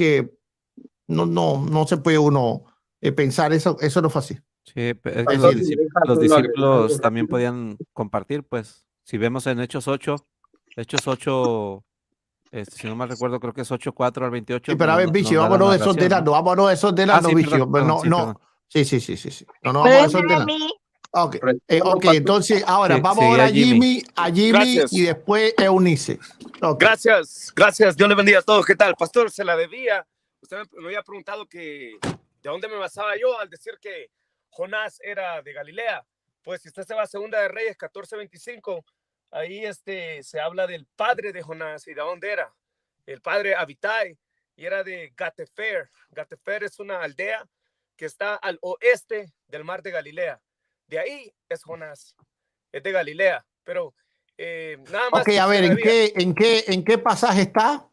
que no se puede uno pensar eso no fue así. Sí, es que Es los, decir, los discípulos también podían compartir, pues, si vemos en Hechos 8, si no mal recuerdo, creo que es 8:4 al 28, sí, pero a ver, nos Vichy, da la vámonos narración, ¿no? vámonos Sí, desordenando, Vichy. perdón, perdón, sí, No, perdón. sí. No vamos a Pregúntame a desordenar. mí. Ok, Respondo, ok, pastor. entonces ahora Sí, vamos ahora seguía Jimmy. a Jimmy Gracias. y después Eunice. Ok. Gracias. Dios le bendiga a todos. ¿Qué tal, pastor? Se la debía. Usted me había preguntado que de dónde me basaba yo al decir que Jonás era de Galilea. Pues si usted se va a Segunda de Reyes 14:25, ahí se habla del padre de Jonás y de dónde era. El padre Abitai y era de Gatefer. Gatefer es una aldea que está al oeste del mar de Galilea. De ahí es Jonás, es de Galilea. Pero nada más Ok, que a ver, se la debía. ¿en qué pasaje está?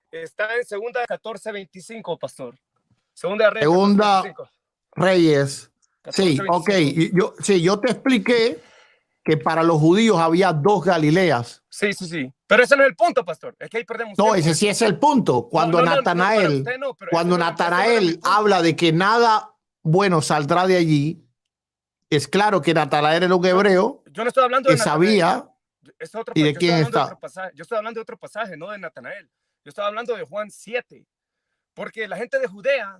Está en Segunda 14:25, pastor. Segunda de Reyes Segunda 14:25. Reyes. Sí, ok. 14:25. Yo te expliqué que para los judíos había dos Galileas. Sí. Pero ese no es el punto, pastor. Es que ahí perdemos No, tiempo. ese sí es el punto. Cuando para Natanael, usted no, pero cuando ese no era mi punto. habla de que nada bueno saldrá de allí, es claro que Natanael era un hebreo Yo no estoy hablando que de Natanael. sabía y de quién está. Yo estoy hablando de otro pasaje, no de Natanael. Yo estoy hablando de Juan 7. Porque la gente de Judea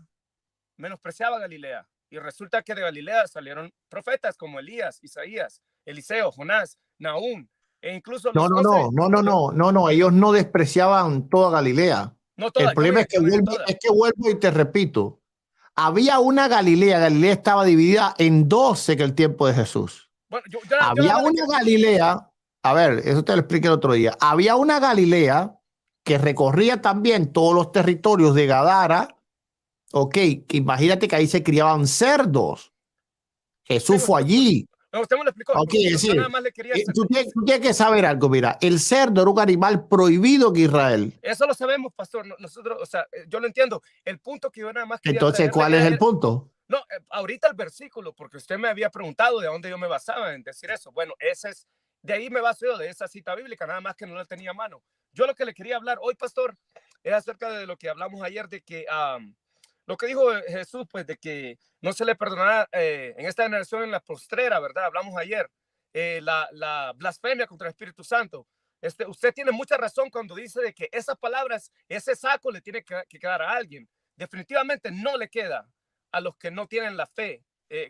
menospreciaba Galilea. Y resulta que de Galilea salieron profetas como Elías, Isaías, Eliseo, Jonás, Nahum, e incluso los 11. No. Ellos no despreciaban toda Galilea. No El todas, problema es que vuelvo y te repito. Había una Galilea. Galilea estaba dividida en 12 en el tiempo de Jesús. Bueno, Había una Galilea. A ver, eso te lo expliqué el otro día. Había una Galilea que recorría también todos los territorios de Gadara. Ok, que imagínate que ahí se criaban cerdos. Jesús fue allí. No, usted me lo explicó. Ok, es Yo decir, nada más le quería tú tienes que saber algo. Mira, el cerdo era un animal prohibido en Israel. Eso lo sabemos, pastor. Nosotros, o sea, yo lo entiendo. El punto que yo nada más quería Entonces, ¿cuál es el punto? No, ahorita el versículo, porque usted me había preguntado de dónde yo me basaba en decir eso. Bueno, de ahí me baso yo, de esa cita bíblica, nada más que no la tenía a mano. Yo lo que le quería hablar hoy, pastor, es acerca de lo que hablamos ayer, de que lo que dijo Jesús, pues de que no se le perdonará en esta generación en la postrera, ¿verdad? Hablamos ayer, la blasfemia contra el Espíritu Santo. Usted tiene mucha razón cuando dice de que esas palabras, ese saco le tiene que quedar a alguien. Definitivamente no le queda a los que no tienen la fe,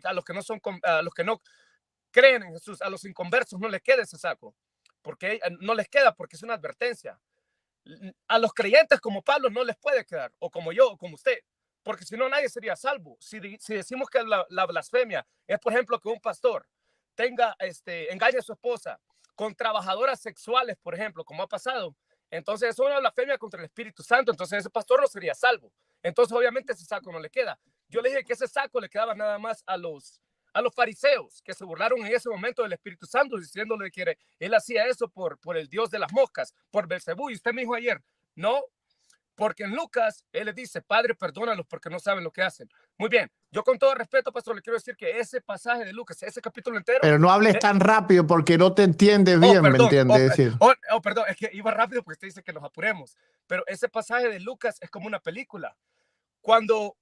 a los que no creen en Jesús, a los inconversos no les queda ese saco, porque no les queda porque es una advertencia. A los creyentes como Pablo no les puede quedar, o como yo, o como usted, porque si no nadie sería salvo. Si decimos que la blasfemia es, por ejemplo, que un pastor engañe a su esposa con trabajadoras sexuales, por ejemplo, como ha pasado, entonces es una blasfemia contra el Espíritu Santo, entonces ese pastor no sería salvo. Entonces obviamente ese saco no le queda. Yo le dije que ese saco le quedaba nada más a los fariseos que se burlaron en ese momento del Espíritu Santo, diciéndole que él hacía eso por el Dios de las moscas, por Belcebú. Y usted me dijo ayer, no, porque en Lucas él le dice, Padre, perdónalos porque no saben lo que hacen. Muy bien, yo con todo respeto, pastor, le quiero decir que ese pasaje de Lucas, ese capítulo entero. Pero no hables tan rápido porque no te entiendes bien, perdón, ¿me entiendes? Perdón, es que iba rápido porque usted dice que nos apuremos, pero ese pasaje de Lucas es como una película. Cuando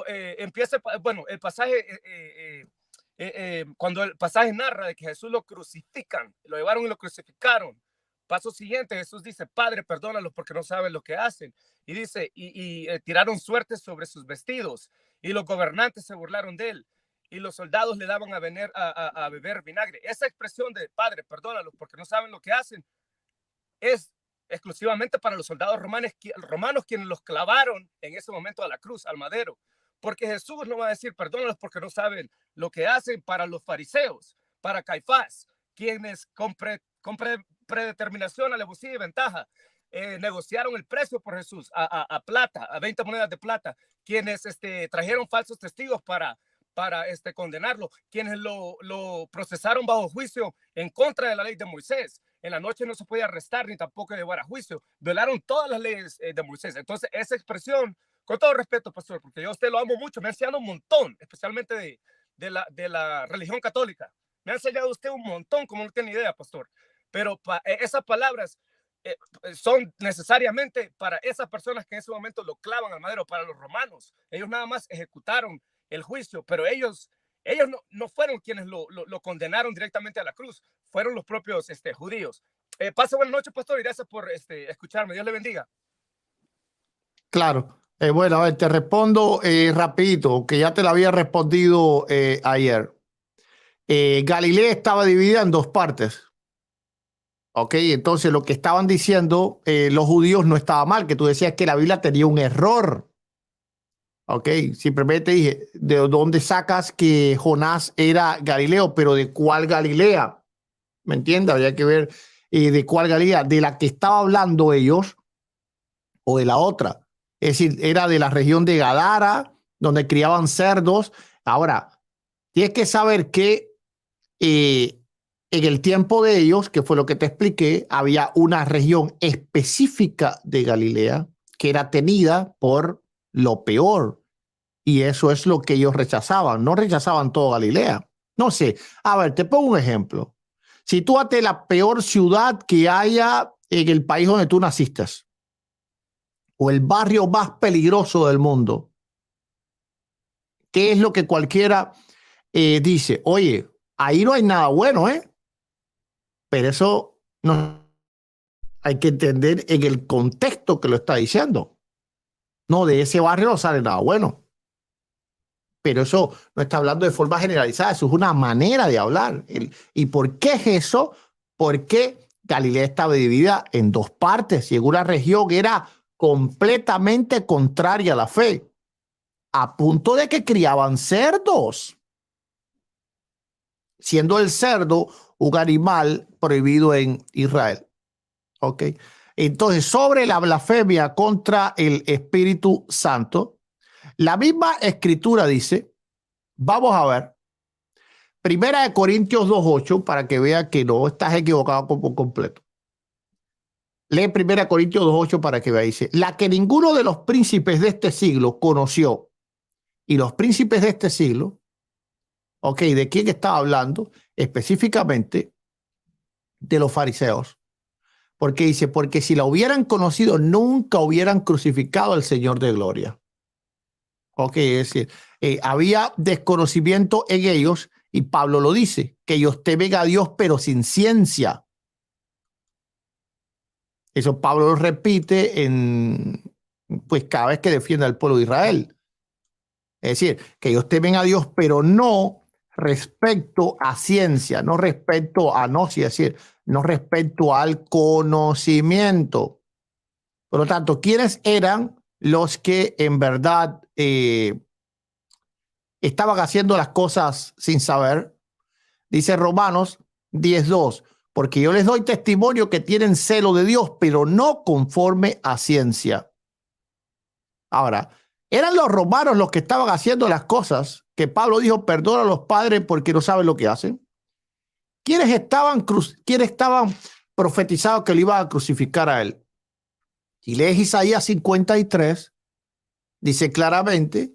empieza, bueno, el pasaje, cuando el pasaje narra de que Jesús lo crucifican, lo llevaron y lo crucificaron. Paso siguiente, Jesús dice, Padre, perdónalos porque no saben lo que hacen. Y dice, tiraron suertes sobre sus vestidos y los gobernantes se burlaron de él y los soldados le daban a beber vinagre. Esa expresión de Padre, perdónalos porque no saben lo que hacen es exclusivamente para los soldados romanos quienes los clavaron en ese momento a la cruz, al madero. Porque Jesús no va a decir perdónalos porque no saben lo que hacen para los fariseos, para Caifás, quienes con predeterminación, alevosía y ventaja negociaron el precio por Jesús a plata, a 20 monedas de plata, quienes trajeron falsos testigos para condenarlo, quienes lo procesaron bajo juicio en contra de la ley de Moisés. En la noche no se podía arrestar ni tampoco llevar a juicio. Violaron todas las leyes de Moisés. Entonces, esa expresión, con todo respeto, pastor, porque yo a usted lo amo mucho, me ha enseñado un montón, especialmente de la religión católica. Me ha enseñado usted un montón, como no tiene idea, pastor. Pero esas palabras son necesariamente para esas personas que en ese momento lo clavan al madero, para los romanos. Ellos nada más ejecutaron el juicio, pero ellos no fueron quienes lo condenaron directamente a la cruz, fueron los propios judíos. Pase buenas noches, pastor, y gracias por escucharme. Dios le bendiga. Claro. Bueno, a ver, te respondo rapidito, que ya te lo había respondido ayer. Galilea estaba dividida en dos partes. Ok, entonces lo que estaban diciendo los judíos no estaba mal, que tú decías que la Biblia tenía un error. Ok, simplemente dije, ¿de dónde sacas que Jonás era Galileo? Pero ¿de cuál Galilea? ¿Me entiendes? Habría que ver de cuál Galilea, de la que estaba hablando ellos o de la otra. Es decir, era de la región de Gadara, donde criaban cerdos. Ahora, tienes que saber que en el tiempo de ellos, que fue lo que te expliqué, había una región específica de Galilea que era tenida por lo peor. Y eso es lo que ellos rechazaban. No rechazaban todo Galilea. No sé. A ver, te pongo un ejemplo. Sitúate la peor ciudad que haya en el país donde tú naciste, o el barrio más peligroso del mundo. ¿Qué es lo que cualquiera dice? Oye, ahí no hay nada bueno, ¿eh? Pero eso no hay que entender en el contexto que lo está diciendo. No, de ese barrio no sale nada bueno. Pero eso no está hablando de forma generalizada, eso es una manera de hablar. ¿Y por qué es eso? Porque Galilea estaba dividida en dos partes y en una región era completamente contraria a la fe, a punto de que criaban cerdos, siendo el cerdo un animal prohibido en Israel. ¿Ok? Entonces, sobre la blasfemia contra el Espíritu Santo, la misma escritura dice, vamos a ver, Primera de Corintios 2:8, para que vea que no estás equivocado por completo. Lee Primera de Corintios 2:8 para que vea, dice, la que ninguno de los príncipes de este siglo conoció. Y los príncipes de este siglo, ok, ¿de quién estaba hablando? Específicamente de los fariseos. Porque dice, porque si la hubieran conocido, nunca hubieran crucificado al Señor de gloria. Ok, es decir, había desconocimiento en ellos y Pablo lo dice, que ellos temen a Dios pero sin ciencia. Eso Pablo lo repite pues cada vez que defiende al pueblo de Israel. Es decir, que ellos temen a Dios pero no respecto a ciencia, no respecto a gnosis, es decir, no respecto al conocimiento. Por lo tanto, ¿quiénes eran los que en verdad estaban haciendo las cosas sin saber? Dice Romanos 10:2, porque yo les doy testimonio que tienen celo de Dios, pero no conforme a ciencia. Ahora, eran los romanos los que estaban haciendo las cosas que Pablo dijo, perdona a los padres porque no saben lo que hacen. ¿Quiénes estaban profetizados que lo iban a crucificar a él? Si lees Isaías 53, dice claramente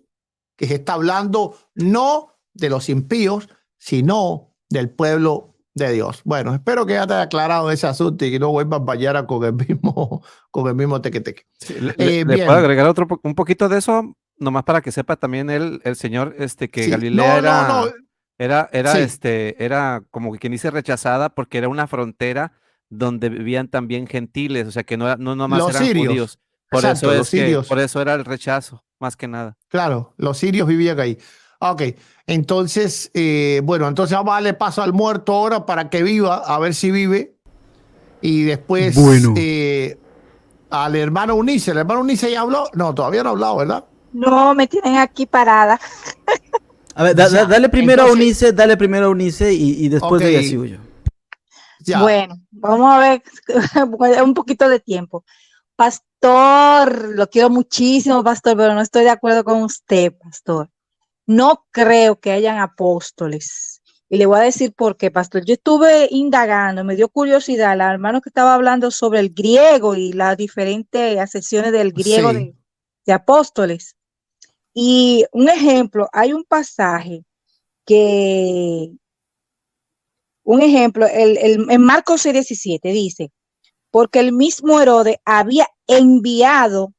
que se está hablando no de los impíos, sino del pueblo de Dios. Bueno, espero que ya te haya aclarado ese asunto y que no vuelvas mañana con el mismo teque-teque. Sí, le puedo agregar un poquito de eso, nomás para que sepa también el señor que sí, Galilea era como quien dice rechazada porque era una frontera donde vivían también gentiles, o sea que no nomás los eran sirios, judíos. Por exacto, eso por eso era el rechazo, más que nada. Claro, los sirios vivían ahí. Ok, entonces, bueno, entonces vamos a darle paso al muerto ahora para que viva, a ver si vive. Y después al hermano Unice. ¿El hermano Unice ya habló? No, todavía no ha hablado, ¿verdad? No, me tienen aquí parada. A ver, dale primero a Unice y después de ahí sigo yo. Ya. Bueno, vamos a ver un poquito de tiempo. Pastor, lo quiero muchísimo, pastor, pero no estoy de acuerdo con usted, pastor. No creo que hayan apóstoles. Y le voy a decir por qué, pastor. Yo estuve indagando, me dio curiosidad, el hermano que estaba hablando sobre el griego y las diferentes acepciones del griego de apóstoles. Y un ejemplo, hay un pasaje en Marcos 6:17 dice, porque el mismo Herodes había enviado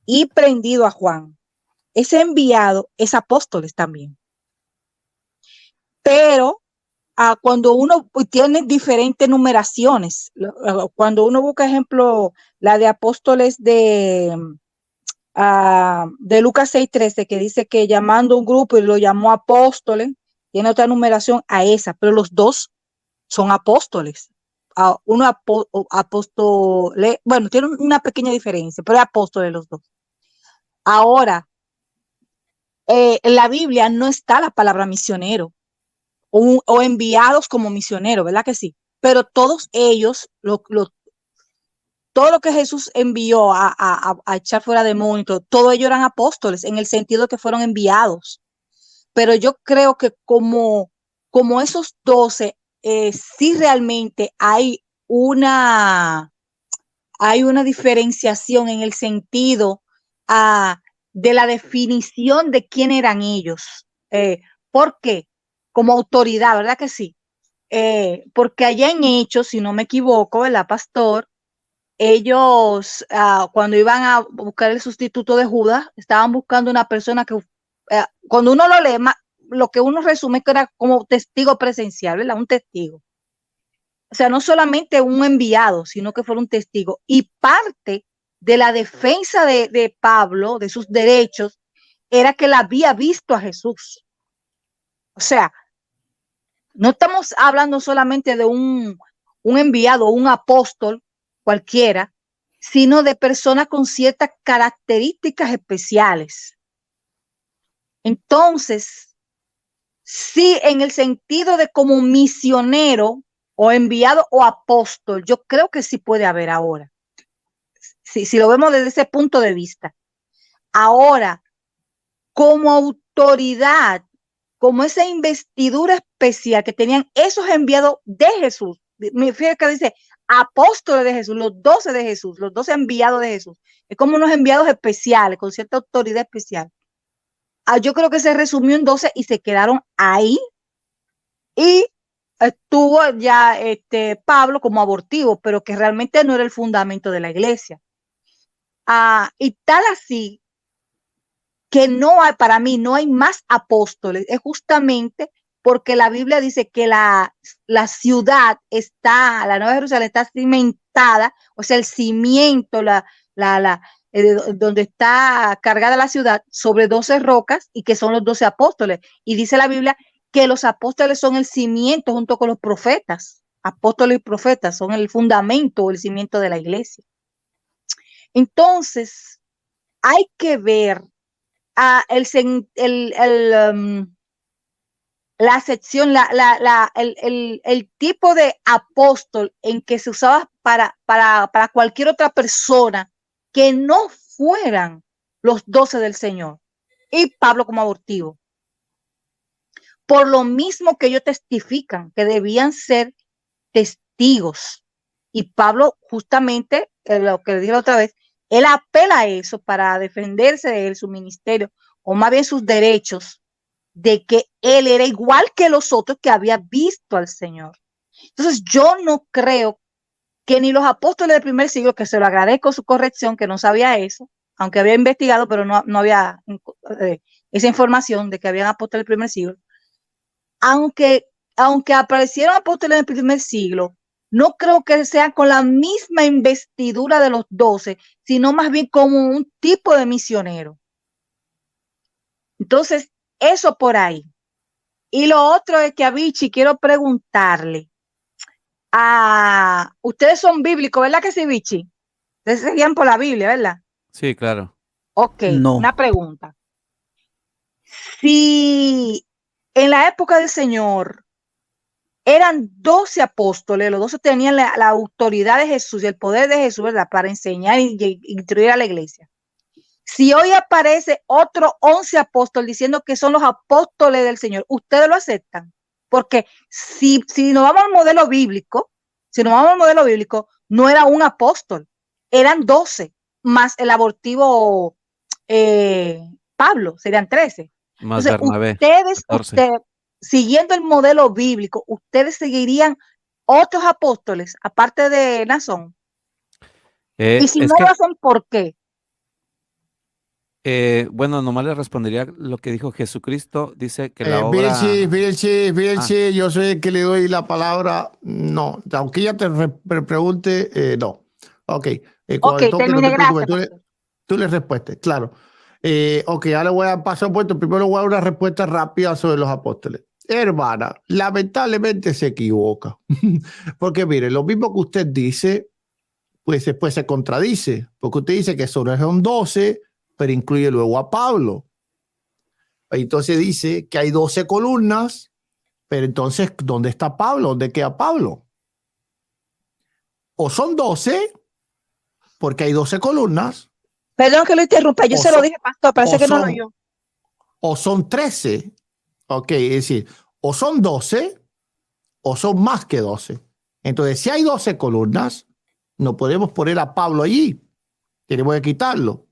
y prendido a Juan. Ese enviado es apóstoles también. Pero cuando uno tiene diferentes numeraciones, cuando uno busca, ejemplo, la de apóstoles de Lucas 6:13, que dice que llamando un grupo y lo llamó apóstoles, tiene otra numeración a esa, pero los dos son apóstoles. Uno apóstol, bueno, tiene una pequeña diferencia, pero es apóstoles los dos. Ahora, en la Biblia no está la palabra misionero o enviados como misioneros, ¿verdad que sí? Pero todos ellos, todo lo que Jesús envió a echar fuera demonios, todo ellos eran apóstoles en el sentido que fueron enviados. Pero yo creo que como esos 12, sí realmente hay una diferenciación en el sentido de la definición de quién eran ellos. ¿Por qué? Como autoridad, ¿verdad que sí? Porque allá en Hechos, si no me equivoco, ¿verdad, pastor? Ellos, cuando iban a buscar el sustituto de Judas, estaban buscando una persona que, cuando uno lo lee, lo que uno resume que era como testigo presencial, ¿verdad? Un testigo. O sea, no solamente un enviado, sino que fuera un testigo. Y parte de la defensa de Pablo, de sus derechos, era que él había visto a Jesús. O sea, no estamos hablando solamente de un enviado, un apóstol cualquiera, sino de personas con ciertas características especiales. Entonces, sí, en el sentido de como misionero o enviado o apóstol, yo creo que sí puede haber ahora. Si lo vemos desde ese punto de vista. Ahora, como autoridad, como esa investidura especial que tenían esos enviados de Jesús, fíjate que dice apóstoles de Jesús, los 12 de Jesús, los 12 enviados de Jesús, es como unos enviados especiales, con cierta autoridad especial. Yo creo que se resumió en 12 y se quedaron ahí, y estuvo ya Pablo como abortivo, pero que realmente no era el fundamento de la iglesia. Y tal así que no hay, para mí no hay más apóstoles, es justamente porque la Biblia dice que la ciudad está, la Nueva Jerusalén está cimentada, o sea, el cimiento, donde está cargada la ciudad, sobre 12 rocas, y que son los 12 apóstoles. Y dice la Biblia que los apóstoles son el cimiento junto con los profetas. Apóstoles y profetas son el fundamento o el cimiento de la iglesia. Entonces, hay que ver la sección, el tipo de apóstol en que se usaba para cualquier otra persona que no fueran los 12 del Señor, y Pablo como abortivo. Por lo mismo que ellos testifican que debían ser testigos. Y Pablo, justamente, lo que dije la otra vez, él apela a eso para defenderse de él, su ministerio, o más bien sus derechos, de que él era igual que los otros que había visto al Señor. Entonces, yo no creo que ni los apóstoles del primer siglo, que se lo agradezco su corrección, que no sabía eso, aunque había investigado, pero no había esa información de que habían apóstoles del primer siglo, aunque aparecieron apóstoles del primer siglo, no creo que sean con la misma investidura de los 12, sino más bien como un tipo de misionero. Entonces, eso por ahí. Y lo otro es que a Vichy quiero preguntarle, ustedes son bíblicos, ¿verdad que sí, Vichy? Ustedes se guían por la Biblia, ¿verdad? Sí, claro. Ok, No. una pregunta. Si en la época del Señor eran 12 apóstoles, los 12 tenían la autoridad de Jesús y el poder de Jesús, ¿verdad?, para enseñar y instruir a la iglesia. Si hoy aparece otro 11 apóstoles diciendo que son los apóstoles del Señor, ¿ustedes lo aceptan? Porque si nos vamos al modelo bíblico, no era un apóstol, eran 12, más el abortivo Pablo, serían 13. Más Entonces, Bernabé. ustedes, siguiendo el modelo bíblico, ¿ustedes seguirían otros apóstoles, aparte de Nazón? Y si Es no lo hacen, ¿por qué? bueno, nomás le respondería lo que dijo Jesucristo. Dice que la Vilchi, obra. Vilchi, yo soy el que le doy la palabra. No, aunque ella te pregunte, no. Ok, cuando Ok, le toque, no termine, te preocupes, gracias, pastor. tú le respondes, claro. Ok, ahora voy a pasar puesto. Primero voy a dar una respuesta rápida sobre los apóstoles. Hermana, lamentablemente se equivoca. Porque mire, lo mismo que usted dice, pues después se contradice. Porque usted dice que solo son 12, pero incluye luego a Pablo. Entonces dice que hay 12 columnas, pero entonces, ¿dónde está Pablo? ¿Dónde queda Pablo? O son 12, porque hay 12 columnas, Perdón que lo interrumpa, yo o se lo son, dije, pastor, parece o que no lo son, oyó. o son 13. Ok, es decir, o son 12 o son más que 12. Entonces, si hay 12 columnas, no podemos poner a Pablo allí. Tenemos que quitarlo.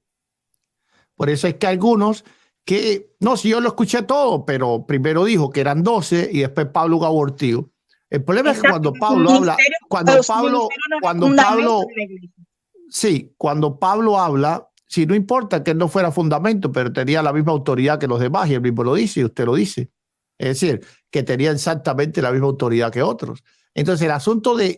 Por eso es que algunos que, no, si yo lo escuché todo, pero primero dijo que eran 12 y después Pablo abortió. El problema es que Exacto, cuando que Pablo habla, su ministerio no es el cuando fundamento Pablo, de la iglesia. sí, cuando Pablo habla, si no importa que él no fuera fundamento, pero tenía la misma autoridad que los demás, y él mismo lo dice, y usted lo dice. Es decir, que tenía exactamente la misma autoridad que otros. Entonces,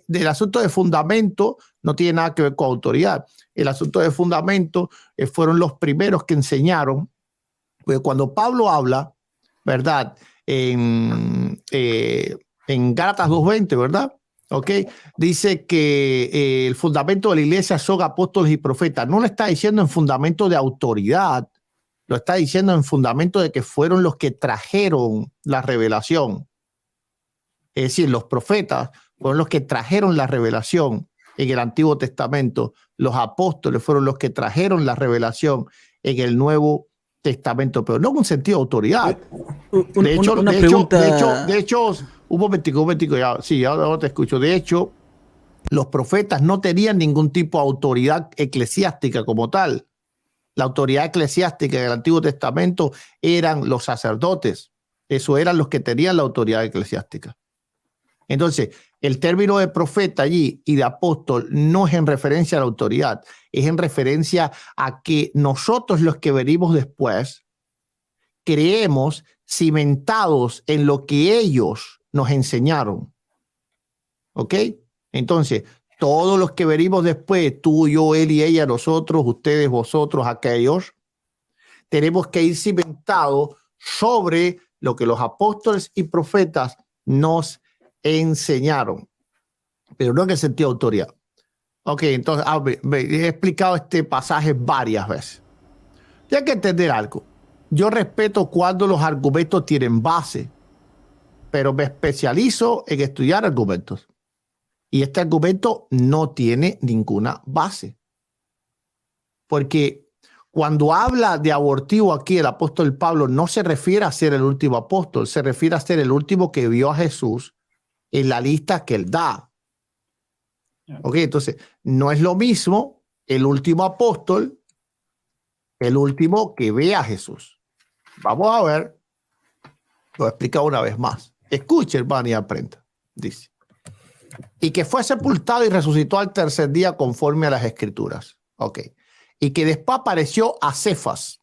del asunto de fundamento no tiene nada que ver con autoridad. El asunto de fundamento fueron los primeros que enseñaron. Pues cuando Pablo habla, ¿verdad? En Gálatas 2:20, ¿verdad? ¿Ok? Dice que el fundamento de la iglesia son apóstoles y profetas. No lo está diciendo en fundamento de autoridad, lo está diciendo en fundamento de que fueron los que trajeron la revelación. Es decir, los profetas fueron los que trajeron la revelación en el Antiguo Testamento. Los apóstoles fueron los que trajeron la revelación en el Nuevo Testamento, pero no en un sentido de autoridad. Una pregunta. De hecho, un momentico, ya, sí, ahora te escucho. De hecho, los profetas no tenían ningún tipo de autoridad eclesiástica como tal. La autoridad eclesiástica en el Antiguo Testamento eran los sacerdotes. Eso eran los que tenían la autoridad eclesiástica. Entonces, el término de profeta allí y de apóstol no es en referencia a la autoridad, es en referencia a que nosotros los que venimos después creemos cimentados en lo que ellos nos enseñaron. ¿Ok? Entonces, todos los que venimos después, tú, yo, él y ella, nosotros, ustedes, vosotros, aquellos, tenemos que ir cimentados sobre lo que los apóstoles y profetas nos enseñaron, pero no en el sentido de autoridad. Ok, entonces he explicado este pasaje varias veces. Y hay que entender algo. Yo respeto cuando los argumentos tienen base, pero me especializo en estudiar argumentos. Y este argumento no tiene ninguna base. Porque cuando habla de abortivo aquí el apóstol Pablo no se refiere a ser el último apóstol, se refiere a ser el último que vio a Jesús en la lista que él da. Ok, entonces no es lo mismo el último apóstol, el último que ve a Jesús. Vamos a ver, lo explica una vez más. Escuche, hermano, y aprenda. Dice, y que fue sepultado y resucitó al tercer día conforme a las escrituras. Ok, y que después apareció a Cefas.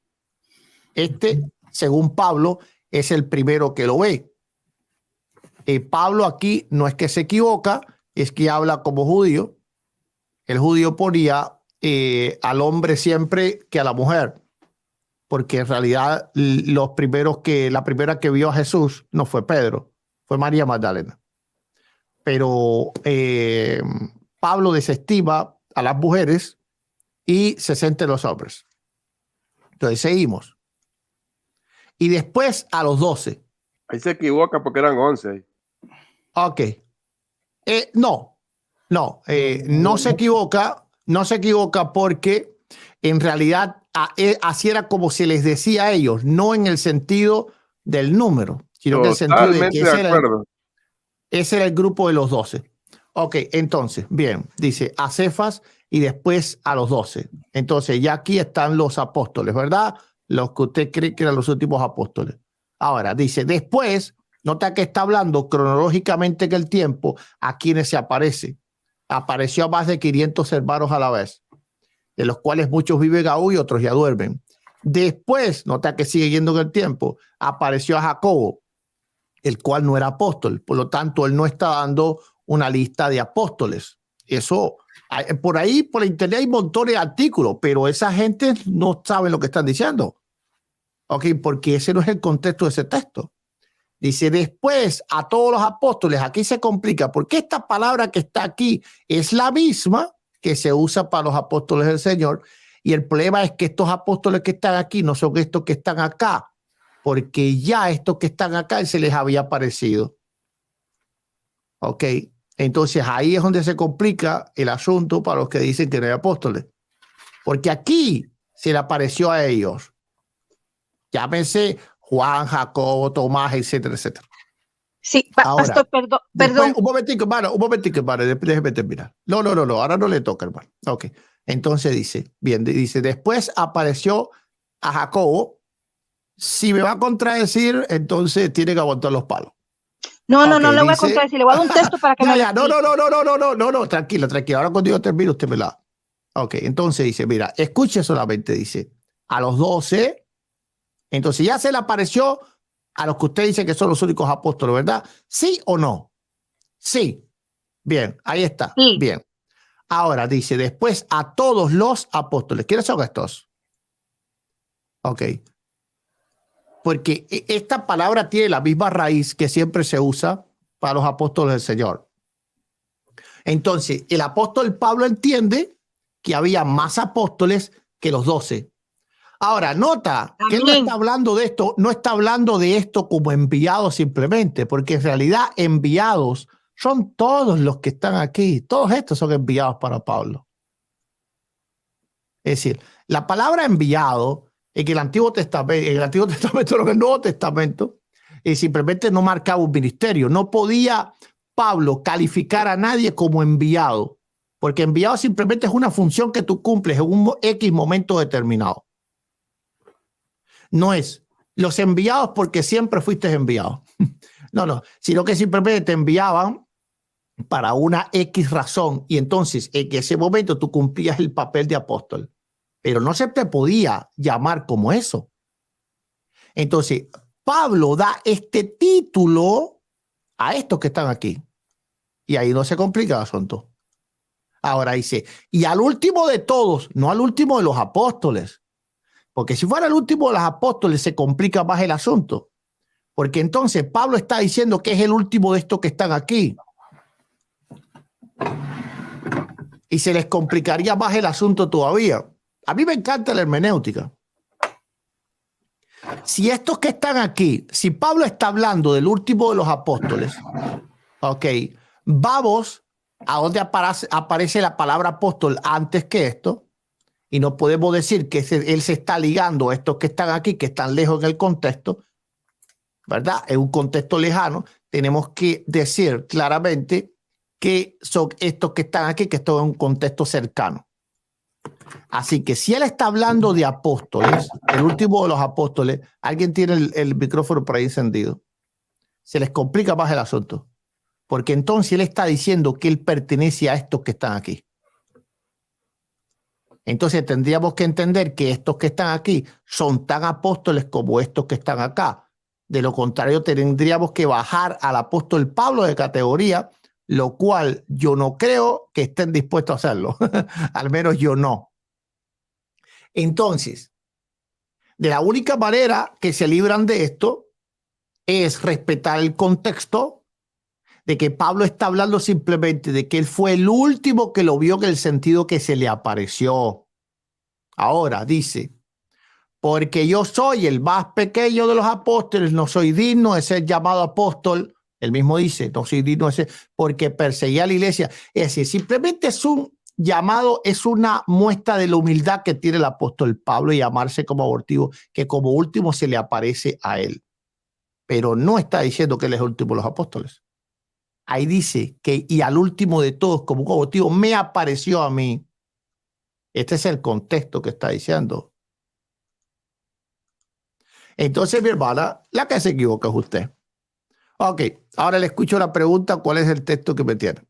Según Pablo, es el primero que lo ve. Pablo aquí no es que se equivoca, es que habla como judío. El judío ponía al hombre siempre que a la mujer, porque en realidad la primera que vio a Jesús no fue Pedro, fue María Magdalena. Pero Pablo desestima a las mujeres y se centra en los hombres. Entonces seguimos. Y después a los 12. Ahí se equivoca porque eran 11. Ok. No se equivoca porque en realidad así era como se les decía a ellos, no en el sentido del número, sino que en el sentido de que ese era el grupo de los 12. Ok, entonces, bien, dice a Cefas y después a los 12. Entonces ya aquí están los apóstoles, ¿verdad? Los que usted cree que eran los últimos apóstoles. Ahora, dice, después, nota que está hablando cronológicamente en el tiempo a quienes se aparece. Apareció a más de 500 hermanos a la vez. de los cuales muchos viven aún y otros ya duermen. Después, nota que sigue yendo en el tiempo, apareció a Jacobo, el cual no era apóstol. Por lo tanto, él no está dando una lista de apóstoles. Eso, por ahí, por internet hay montones de artículos, pero esa gente no sabe lo que están diciendo. Ok, porque ese no es el contexto de ese texto. Dice, después a todos los apóstoles, aquí se complica, porque esta palabra que está aquí es la misma que se usa para los apóstoles del Señor, y el problema es que estos apóstoles que están aquí no son estos que están acá, porque ya estos que están acá se les había aparecido. Ok, entonces ahí es donde se complica el asunto para los que dicen que no hay apóstoles, porque aquí se le apareció a ellos. Llámense Juan, Jacobo, Tomás, etcétera, etcétera. Sí, Ahora, pastor, perdón, Después, perdón. un momentico, hermano, déjeme terminar. No, ahora no le toca, hermano. Ok, entonces dice, después apareció a Jacobo. Si me va a contradecir, entonces tiene que aguantar los palos. No, Ok, no le voy a dice- contradecir, le voy a dar un texto para que me lo No, explique. no, tranquilo. Ahora cuando yo termino, usted me la... Ok, entonces dice, mira, escuche solamente, dice, a los 12, entonces ya se le apareció a los que usted dice que son los únicos apóstoles, ¿verdad? ¿Sí o no? Sí. Bien, ahí está. Sí. Bien. Ahora dice, después a todos los apóstoles. ¿Quiénes son estos? Ok. Porque esta palabra tiene la misma raíz que siempre se usa para los apóstoles del Señor. Entonces, el apóstol Pablo entiende que había más apóstoles que los 12. Ahora, nota que él no Amén. está hablando de esto, no está hablando de esto como enviados simplemente, porque en realidad enviados son todos los que están aquí. Todos estos son enviados para Pablo. Es decir, la palabra enviado en el Antiguo Testamento, en el Nuevo Testamento, simplemente no marcaba un ministerio. No podía Pablo calificar a nadie como enviado, porque enviado simplemente es una función que tú cumples en un X momento determinado. No es los enviados porque siempre fuiste enviado. No, sino que simplemente te enviaban para una X razón y entonces en ese momento tú cumplías el papel de apóstol, pero no se te podía llamar como eso. Entonces, Pablo da este título a estos que están aquí y ahí no se complica el asunto. Ahora dice, y al último de todos, no al último de los apóstoles, porque si fuera el último de los apóstoles se complica más el asunto, porque entonces Pablo está diciendo que es el último de estos que están aquí. Y se les complicaría más el asunto todavía. A mí me encanta la hermenéutica. Si estos que están aquí, si Pablo está hablando del último de los apóstoles, ok, vamos a donde aparece la palabra apóstol antes que esto, y no podemos decir que él se está ligando a estos que están aquí, que están lejos en el contexto, ¿verdad? En un contexto lejano, tenemos que decir claramente que son estos que están aquí, que están en un contexto cercano. Así que si él está hablando de apóstoles, el último de los apóstoles, alguien tiene el micrófono por ahí encendido, se les complica más el asunto, porque entonces él está diciendo que él pertenece a estos que están aquí. Entonces tendríamos que entender que estos que están aquí son tan apóstoles como estos que están acá. De lo contrario, tendríamos que bajar al apóstol Pablo de categoría, lo cual yo no creo que estén dispuestos a hacerlo. Al menos yo no. Entonces, de la única manera que se libran de esto es respetar el contexto de que Pablo está hablando simplemente de que él fue el último que lo vio en el sentido que se le apareció. Ahora dice, porque yo soy el más pequeño de los apóstoles, no soy digno de ser llamado apóstol. Él mismo dice, no soy digno de ser, porque perseguía a la iglesia. Es decir, simplemente es un llamado, es una muestra de la humildad que tiene el apóstol Pablo y llamarse como abortivo, que como último se le aparece a él. Pero no está diciendo que él es el último de los apóstoles. Ahí dice que, y al último de todos, como un abortivo, me apareció a mí. Este es el contexto que está diciendo. Entonces, mi hermana, la que se equivoca es usted. Ok, ahora le escucho la pregunta, ¿cuál es el texto que me tiene?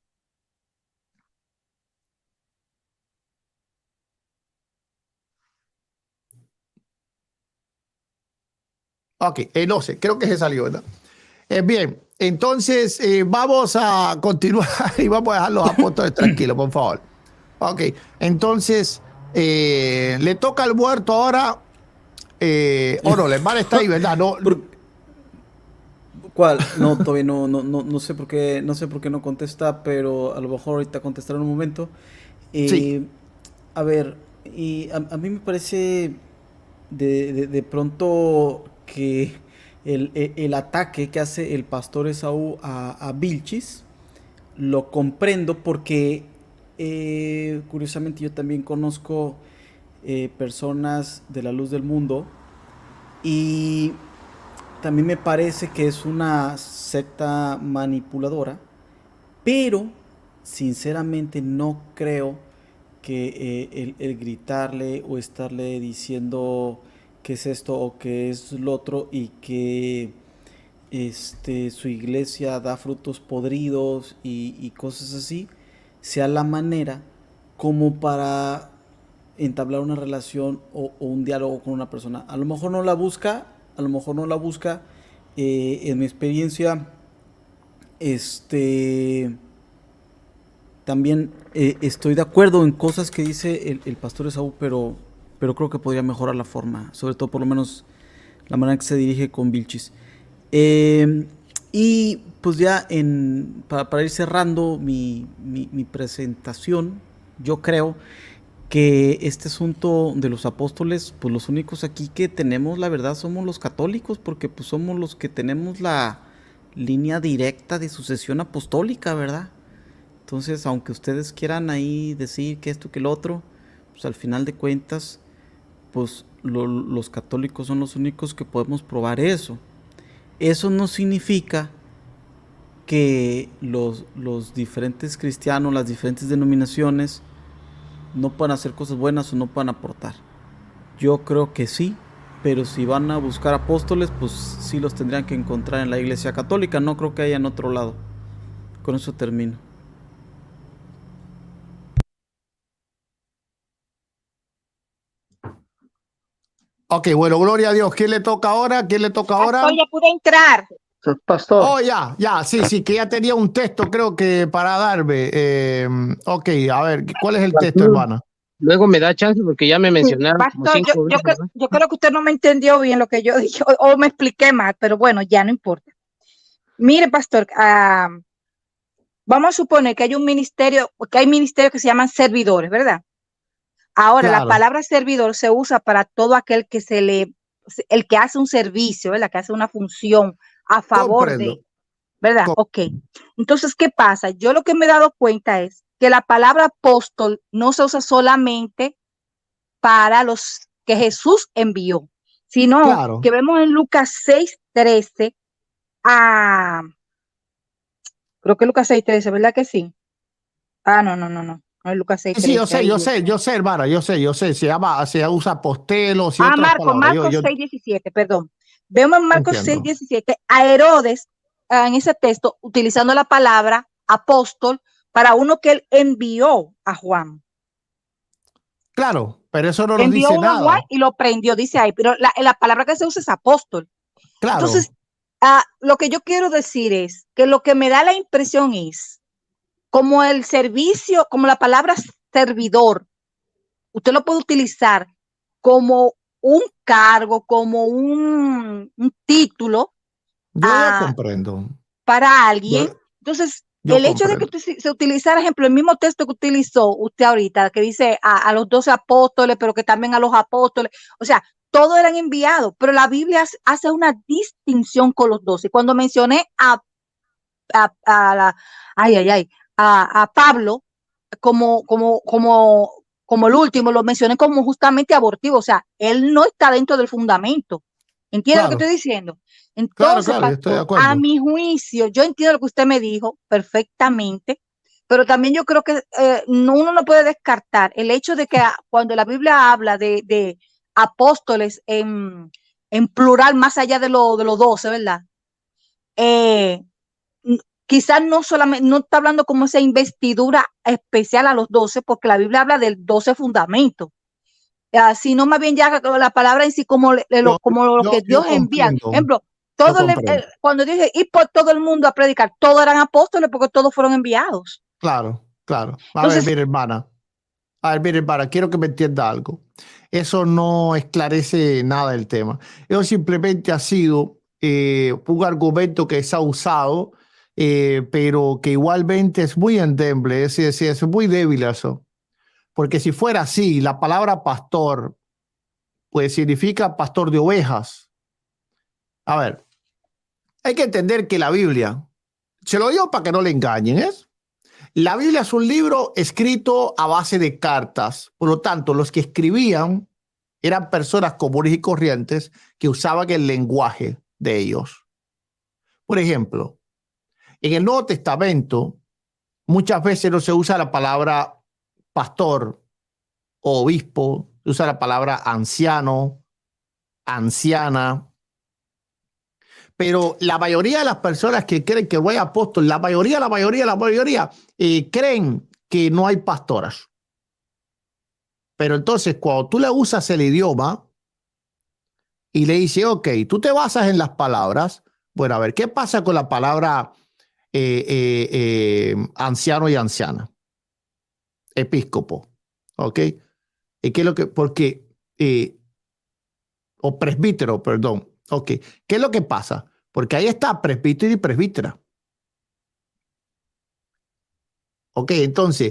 Ok, no sé, creo que se salió, ¿verdad? Bien, entonces vamos a continuar y vamos a dejar los apóstoles tranquilos, por favor. Ok, entonces le toca al muerto ahora. O no, la hermana está ahí, ¿verdad? No, Por- ¿Cuál? No, todavía no sé por qué, no sé por qué no contesta, pero a lo mejor ahorita contestará en un momento. sí, Eh, a ver, y a mí me parece de pronto que el ataque que hace el pastor Esaú a Vilchis, lo comprendo porque curiosamente yo también conozco personas de la luz del mundo y también me parece que es una secta manipuladora, pero sinceramente no creo que el gritarle o estarle diciendo qué es esto o qué es lo otro y que su iglesia da frutos podridos y cosas así, sea la manera como para entablar una relación o un diálogo con una persona. A lo mejor no la busca, a lo mejor no la busca. En mi experiencia, también estoy de acuerdo en cosas que dice el pastor Esaú, pero creo que podría mejorar la forma, sobre todo por lo menos la manera que se dirige con Vilchis. Eh, y pues ya para ir cerrando mi presentación, yo creo que este asunto de los apóstoles, pues los únicos aquí que tenemos la verdad somos los católicos, porque pues somos los que tenemos la línea directa de sucesión apostólica, ¿verdad? Entonces, aunque ustedes quieran ahí decir que esto, que lo otro, pues al final de cuentas, pues los católicos son los únicos que podemos probar eso. Eso no significa que los diferentes cristianos, las diferentes denominaciones, no puedan hacer cosas buenas o no puedan aportar. Yo creo que sí, pero si van a buscar apóstoles, pues sí los tendrían que encontrar en la Iglesia Católica, no creo que haya en otro lado. Con eso termino. ok, bueno, gloria a Dios. ¿Quién le toca ahora? ¿Quién le toca ahora? Pastor, ya pude entrar. Pastor, Oh, ya, sí, que ya tenía un texto, creo que para darme. Ok, a ver, ¿cuál es el texto, hermana? luego me da chance porque ya me mencionaron como Pastor, 5 veces, ¿no? yo creo que usted no me entendió bien lo que yo dije o me expliqué mal, pero bueno, ya no importa. Mire, pastor, vamos a suponer que hay un ministerio, que hay ministerios que se llaman servidores, ¿verdad? Ahora, la Claro, palabra servidor se usa para todo aquel que el que hace un servicio, ¿verdad? Que hace una función a favor comprendo. de, ¿verdad? Com- Ok. Entonces, ¿qué pasa? Yo lo que me he dado cuenta es que la palabra apóstol no se usa solamente para los que Jesús envió, sino Claro. que vemos en Lucas 6:13 a, creo que Lucas 6:13, ¿verdad que sí? No es Lucas Sí, 6:13, ay Dios mío. hermana, yo sé, se usa apostelos y otras palabras. Marcos 6:17, perdón. Vemos en Marcos Entiendo. 6:17 a Herodes en ese texto utilizando la palabra apóstol para uno que él envió a Juan. Claro, pero eso no nos Envió dice uno a Juan nada. y lo prendió, dice ahí, pero la palabra que se usa es apóstol. Claro, Entonces, lo que yo quiero decir es que lo que me da la impresión es como el servicio, como la palabra servidor, usted lo puede utilizar como un cargo, como un título yo ya a, comprendo. para alguien. Yo, Entonces, yo el hecho de que comprendo. se utilizara, por ejemplo, el mismo texto que utilizó usted ahorita, que dice a los 12 apóstoles, pero que también a los apóstoles, o sea, todos eran enviados, pero la Biblia hace una distinción con los 12. Cuando mencioné a la, a Pablo como el último, lo mencioné como justamente abortivo, o sea, él no está dentro del fundamento. ¿Entiende lo que Claro, estoy diciendo? claro, Entonces, claro, yo estoy de pastor, a acuerdo. mi juicio, yo entiendo lo que usted me dijo perfectamente, pero también yo creo que uno no puede descartar el hecho de que cuando la Biblia habla de apóstoles en plural, más allá de los 12, ¿verdad? Eh, Quizás no solamente, no está hablando como esa investidura especial a los 12, porque la Biblia habla del 12 fundamentos. sino más bien ya la palabra en sí como, como lo que Dios envía. Ejemplo, cuando dice ir por todo el mundo a predicar, todos eran apóstoles porque todos fueron enviados. Claro, claro. Entonces, mira, hermana, quiero que me entienda algo. Eso no esclarece nada del tema. Eso simplemente ha sido un argumento que se ha usado, pero que igualmente es muy endeble, es muy débil eso. Porque si fuera así, la palabra pastor, pues significa pastor de ovejas. A ver, hay que entender que la Biblia, se lo digo para que no le engañen, ¿es? La Biblia es un libro escrito a base de cartas. Por lo tanto, los que escribían eran personas comunes y corrientes que usaban el lenguaje de ellos. Por ejemplo, en el Nuevo Testamento muchas veces no se usa la palabra pastor o obispo, se usa la palabra anciano, anciana. Pero la mayoría de las personas que creen que no hay apóstol, la mayoría, creen que no hay pastoras. Pero entonces, cuando tú le usas el idioma y le dices, ok, tú te basas en las palabras, bueno, a ver, ¿qué pasa con la palabra anciano y anciana? Episcopo, ¿ok? ¿Y qué es lo que, porque, o presbítero, perdón, ok, ¿qué es lo que pasa? Porque ahí está presbítero y presbítera. Ok, entonces,